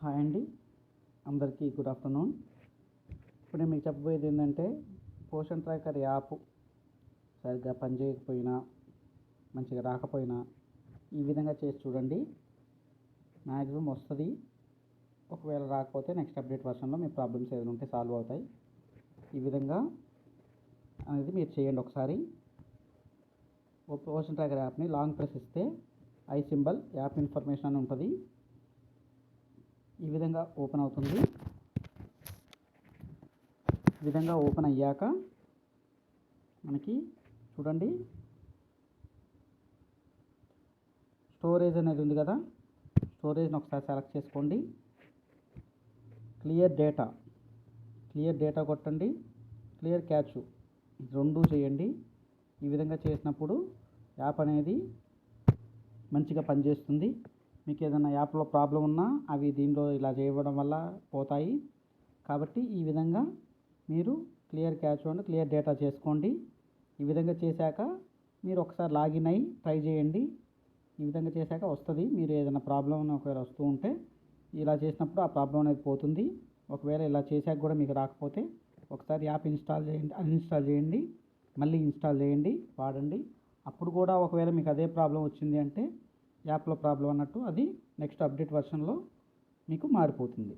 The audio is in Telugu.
హాయ్ అండి, అందరికీ గుడ్ ఆఫ్టర్నూన్. ఇప్పుడు నేను మీకు చెప్పబోయేది ఏంటంటే, పోషన్ ట్రాకర్ యాప్ సరిగ్గా పనిచేయకపోయినా, మంచిగా రాకపోయినా ఈ విధంగా చేసి చూడండి. మ్యాక్సిమం వస్తుంది. ఒకవేళ రాకపోతే నెక్స్ట్ అప్డేట్ వర్షన్లో మీ ప్రాబ్లమ్స్ ఏదైనా ఉంటే సాల్వ్ అవుతాయి. ఈ విధంగా అనేది మీరు చేయండి. ఒకసారి పోషన్ ట్రాకర్ యాప్ని లాంగ్ ప్రెస్ ఇస్తే ఐ సింబల్ యాప్ ఇన్ఫర్మేషన్ అని ఉంటుంది. ఈ విధంగా ఓపెన్ అవుతుంది. ఈ విధంగా ఓపెన్ అయ్యాక మనకి చూడండి, స్టోరేజ్ అనేది ఉంది కదా, స్టోరేజ్ని ఒకసారి సెలెక్ట్ చేసుకోండి. క్లియర్ డేటా కొట్టండి. క్లియర్ క్యాచ్ రెండు చేయండి. ఈ విధంగా చేసినప్పుడు యాప్ అనేది మంచిగా పనిచేస్తుంది. మీకు ఏదైనా యాప్లో ప్రాబ్లం ఉన్నా అవి దీనిలో ఇలా చేయడం వల్ల పోతాయి. కాబట్టి ఈ విధంగా మీరు clear catch and clear data చేసుకోండి. ఈ విధంగా చేశాక మీరు ఒకసారి లాగిన్ అయ్యి ట్రై చేయండి. ఈ విధంగా చేశాక వస్తుంది. మీరు ఏదైనా ప్రాబ్లం ఒకవేళ వస్తూ ఉంటే ఇలా చేసినప్పుడు ఆ ప్రాబ్లం అనేది పోతుంది. ఒకవేళ ఇలా చేశాక కూడా మీకు రాకపోతే ఒకసారి యాప్ అన్ఇన్స్టాల్ చేయండి, మళ్ళీ ఇన్స్టాల్ చేయండి, వాడండి. అప్పుడు కూడా ఒకవేళ మీకు అదే ప్రాబ్లం వచ్చింది అంటే యాప్లో ప్రాబ్లం అన్నట్టు అది నెక్స్ట్ అప్డేట్ వర్షన్లో మీకు మారిపోతుంది.